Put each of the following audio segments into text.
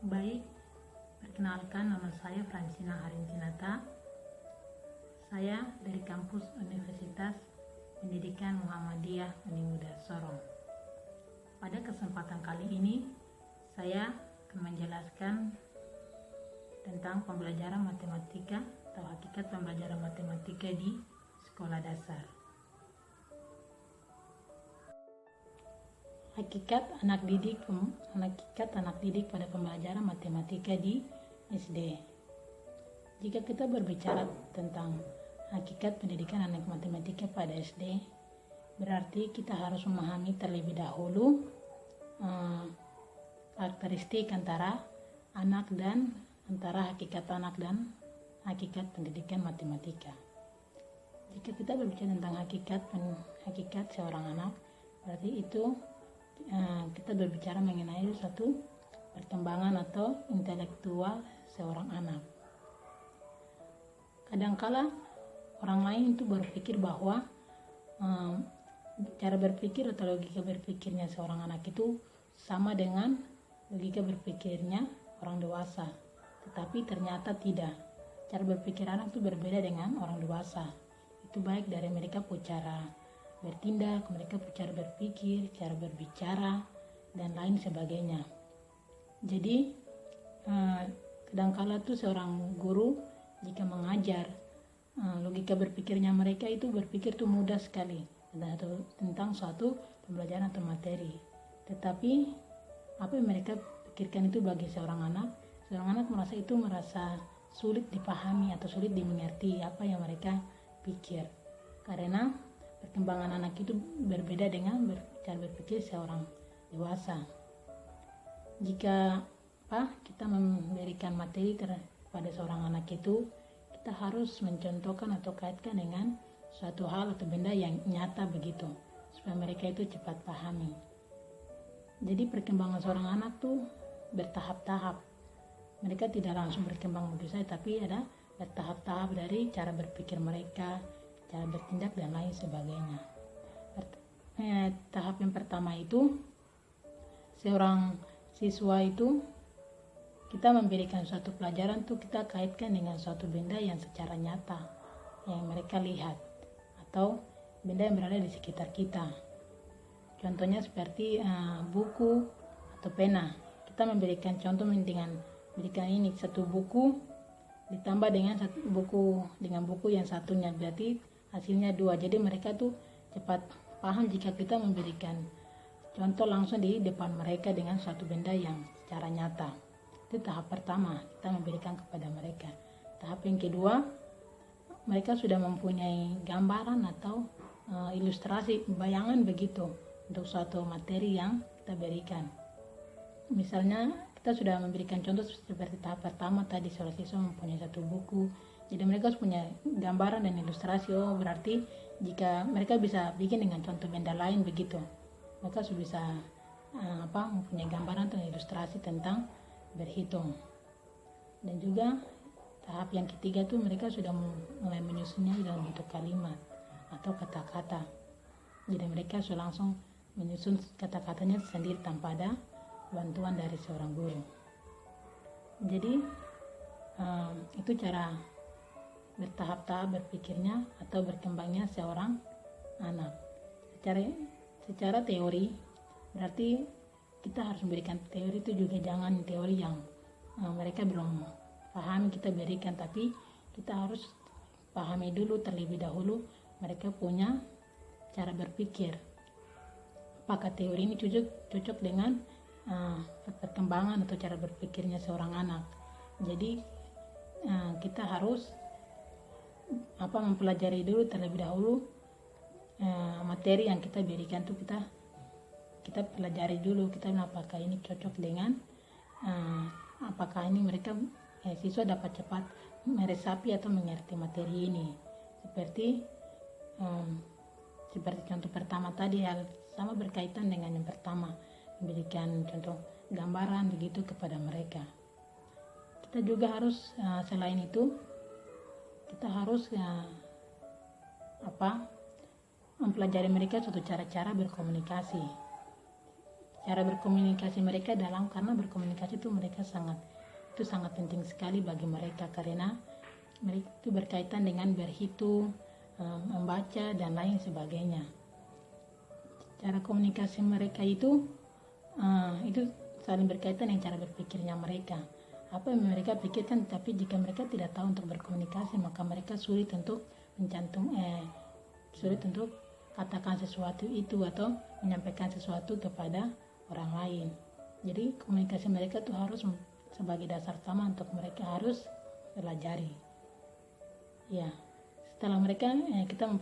Baik, perkenalkan nama saya Francina Harintinata. Saya dari kampus Universitas Pendidikan Muhammadiyah Unimuda Sorong. Pada kesempatan kali ini, saya akan menjelaskan tentang pembelajaran matematika atau hakikat pembelajaran matematika di sekolah dasar. Hakikat anak didik pada pembelajaran matematika di SD. Jika kita berbicara tentang hakikat pendidikan anak matematika pada SD, berarti kita harus memahami terlebih dahulu karakteristik antara hakikat anak dan hakikat pendidikan matematika. Jika kita berbicara tentang hakikat seorang anak, berarti itu kita berbicara mengenai suatu perkembangan atau intelektual seorang anak. Kadangkala orang lain itu berpikir bahwa cara berpikir atau logika berpikirnya seorang anak itu sama dengan logika berpikirnya orang dewasa, tetapi ternyata tidak. Cara berpikir anak itu berbeda dengan orang dewasa. Itu baik dari mereka cara bertindak, mereka cara berpikir, cara berbicara, dan lain sebagainya. Jadi kadangkala tuh seorang guru jika mengajar, logika berpikirnya mereka itu berpikir tuh mudah sekali tentang suatu pembelajaran atau materi. Tetapi apa yang mereka pikirkan itu bagi seorang anak merasa sulit dipahami atau sulit dimengerti apa yang mereka pikir, karena perkembangan anak itu berbeda dengan cara berpikir seorang dewasa. Jika kita memberikan materi kepada seorang anak itu, kita harus mencontohkan atau kaitkan dengan suatu hal atau benda yang nyata begitu, supaya mereka itu cepat pahami. Jadi perkembangan seorang anak tuh bertahap-tahap. Mereka tidak langsung berkembang begitu saja, tapi ada bertahap-tahap dari cara berpikir mereka, cara bertindak dan lain sebagainya. Tahap yang pertama itu, seorang siswa itu kita memberikan suatu pelajaran tuh kita kaitkan dengan suatu benda yang secara nyata yang mereka lihat atau benda yang berada di sekitar kita. Contohnya seperti buku atau pena. Kita memberikan contoh dengan memberikan ini satu buku ditambah dengan buku yang satunya, berarti hasilnya 2. Jadi mereka tuh cepat paham jika kita memberikan contoh langsung di depan mereka dengan suatu benda yang secara nyata. Itu tahap pertama, kita memberikan kepada mereka. Tahap yang kedua, mereka sudah mempunyai gambaran atau ilustrasi, bayangan begitu untuk suatu materi yang kita berikan. Misalnya kita sudah memberikan contoh seperti tahap pertama tadi, seorang siswa mempunyai satu buku. Jadi mereka punya gambaran dan ilustrasi. Berarti jika mereka bisa bikin dengan contoh benda lain begitu, mereka sudah bisa mempunyai gambaran dan ilustrasi tentang berhitung. Dan juga tahap yang ketiga tuh mereka sudah mulai menyusunnya dalam bentuk kalimat atau kata-kata. Jadi mereka sudah langsung menyusun kata-katanya sendiri tanpa ada bantuan dari seorang guru. Jadi itu cara bertahap-tahap berpikirnya atau berkembangnya seorang anak. Secara teori, berarti kita harus memberikan teori itu juga jangan teori yang mereka belum paham kita berikan, tapi kita harus pahami dulu terlebih dahulu mereka punya cara berpikir. Apakah teori ini cocok dengan perkembangan atau cara berpikirnya seorang anak. Jadi kita harus mempelajari dulu terlebih dahulu materi yang kita berikan tuh kita pelajari dulu, kita apakah ini cocok dengan apakah ini mereka siswa dapat cepat meresapi atau mengerti materi ini. Seperti contoh pertama tadi, hal sama berkaitan dengan yang pertama, memberikan contoh gambaran begitu kepada mereka. Kita juga harus selain itu kita harus mempelajari mereka suatu cara-cara berkomunikasi. cara berkomunikasi mereka karena berkomunikasi itu sangat penting sekali bagi mereka, karena mereka itu berkaitan dengan berhitung, membaca dan lain sebagainya. Cara komunikasi mereka itu saling berkaitan dengan cara berpikirnya mereka. Apa yang mereka pikirkan, tapi jika mereka tidak tahu untuk berkomunikasi, maka mereka sulit untuk katakan sesuatu itu atau menyampaikan sesuatu kepada orang lain. Jadi komunikasi mereka itu harus sebagai dasar utama untuk mereka harus pelajari. Ya, setelah mereka kita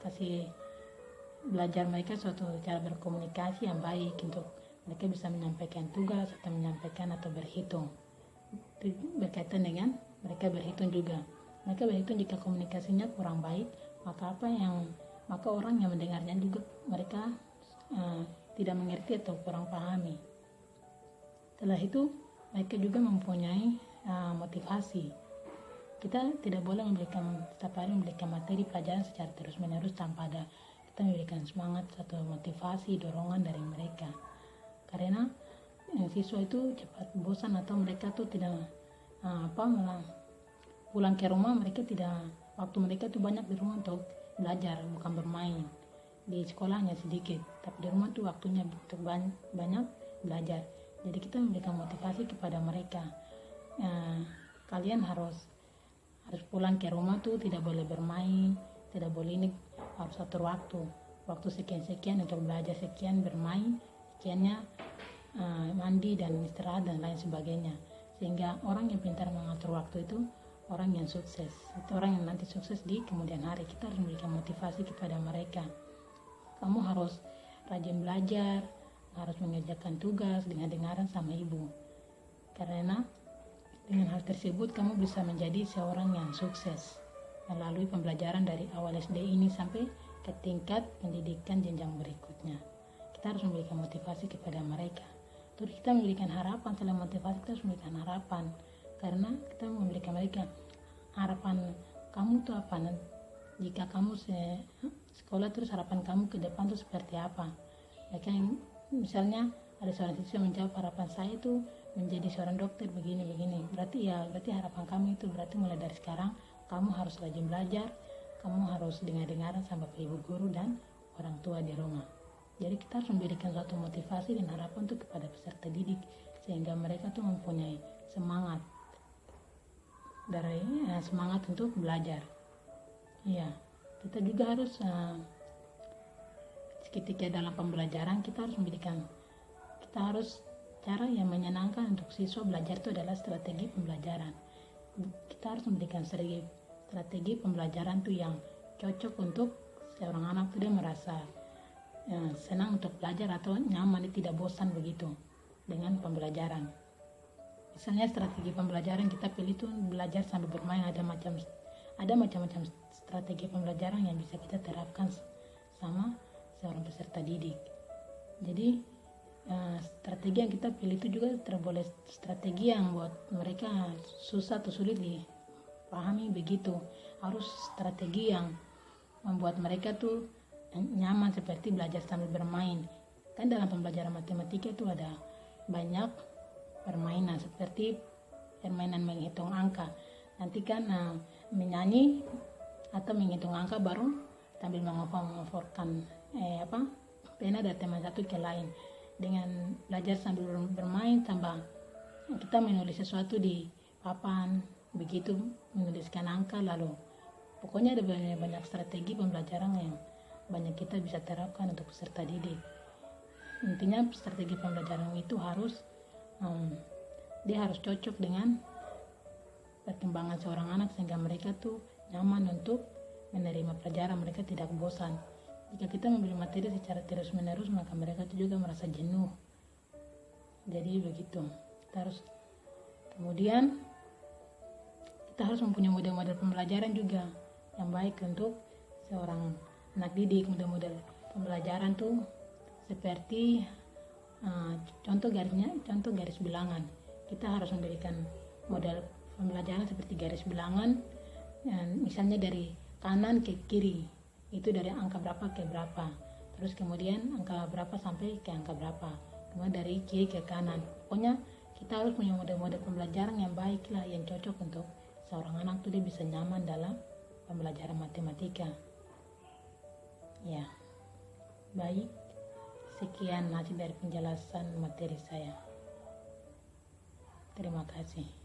kasih belajar mereka suatu cara berkomunikasi yang baik untuk mereka bisa menyampaikan tugas atau menyampaikan atau berhitung. Berkaitan dengan mereka berhitung juga. Mereka berhitung jika komunikasinya kurang baik, maka orang yang mendengarnya juga mereka tidak mengerti atau kurang pahami. Setelah itu mereka juga mempunyai motivasi. Kita tidak boleh setiap hari memberikan materi pelajaran secara terus-menerus tanpa ada kita memberikan semangat atau motivasi, dorongan dari mereka. Karena siswa itu cepat bosan atau mereka tuh tidak pulang ke rumah, waktu mereka tuh banyak di rumah untuk belajar, bukan bermain. Di sekolahnya sedikit, tapi di rumah tuh waktunya untuk banyak belajar. Jadi kita memberikan motivasi kepada mereka. Kalian harus pulang ke rumah tuh tidak boleh bermain, tidak boleh ini, harus atur waktu sekian untuk belajar, sekian bermain, sekiannya mandi dan istirahat dan lain sebagainya. Sehingga orang yang pintar mengatur waktu itu orang yang sukses, itu orang yang nanti sukses di kemudian hari. Kita harus memberikan motivasi kepada mereka. Kamu harus rajin belajar, harus mengerjakan tugas dengan dengaran sama ibu, karena dengan hal tersebut kamu bisa menjadi seorang yang sukses melalui pembelajaran dari awal SD ini sampai ke tingkat pendidikan jenjang berikutnya. Kita harus memberikan motivasi kepada mereka. Terus kita memberikan harapan. Selain motivasi, kita harus memberikan harapan, karena kita memberikan mereka harapan kamu tuh apa, jika kamu sekolah terus harapan kamu ke depan tuh seperti apa. Mereka misalnya ada seorang siswa menjawab, harapan saya itu menjadi seorang dokter begini. Berarti harapan kami itu berarti mulai dari sekarang kamu harus rajin belajar, kamu harus dengar-dengaran sama ibu guru dan orang tua di rumah. Jadi kita harus memberikan suatu motivasi dan harapan untuk kepada peserta didik, sehingga mereka tuh mempunyai semangat untuk belajar. Iya, kita juga harus ketika dalam pembelajaran kita harus cara yang menyenangkan untuk siswa belajar itu adalah strategi pembelajaran. Kita harus memberikan strategi pembelajaran itu yang cocok untuk seorang anak itu dia merasa senang untuk belajar atau nyaman, tidak bosan begitu dengan pembelajaran. Misalnya strategi pembelajaran kita pilih itu belajar sambil bermain. Ada macam-macam strategi pembelajaran yang bisa kita terapkan sama seorang peserta didik. Jadi strategi yang kita pilih itu juga terboleh strategi yang buat mereka susah atau sulit dipahami begitu. Harus strategi yang membuat mereka tuh nyaman, seperti belajar sambil bermain. Kan dalam pembelajaran matematika itu ada banyak permainan, seperti permainan menghitung angka. Nanti kan menyanyi atau menghitung angka baru sambil mengoforkan pena dari teman satu ke lain. Dengan belajar sambil bermain tambah kita menulis sesuatu di papan, begitu menuliskan angka, lalu pokoknya ada banyak strategi pembelajaran yang banyak kita bisa terapkan untuk peserta didik. Intinya strategi pembelajaran itu harus cocok dengan perkembangan seorang anak, sehingga mereka tuh nyaman untuk menerima pelajaran, mereka tidak bosan. Jika kita memberi materi secara terus-menerus, maka mereka tuh juga merasa jenuh. Jadi begitu. Kemudian kita harus mempunyai model-model pembelajaran juga yang baik untuk seorang anak didik. Model-model pembelajaran tuh seperti contoh garis bilangan. Kita harus memberikan model pembelajaran seperti garis bilangan, misalnya dari kanan ke kiri, itu dari angka berapa ke berapa, terus kemudian angka berapa sampai ke angka berapa. kemudian dari kiri ke kanan. Pokoknya kita harus punya model-model pembelajaran yang baik lah, yang cocok untuk seorang anak tuh dia bisa nyaman dalam pembelajaran matematika. Ya, baik. Sekian hasil dari penjelasan materi saya. Terima kasih.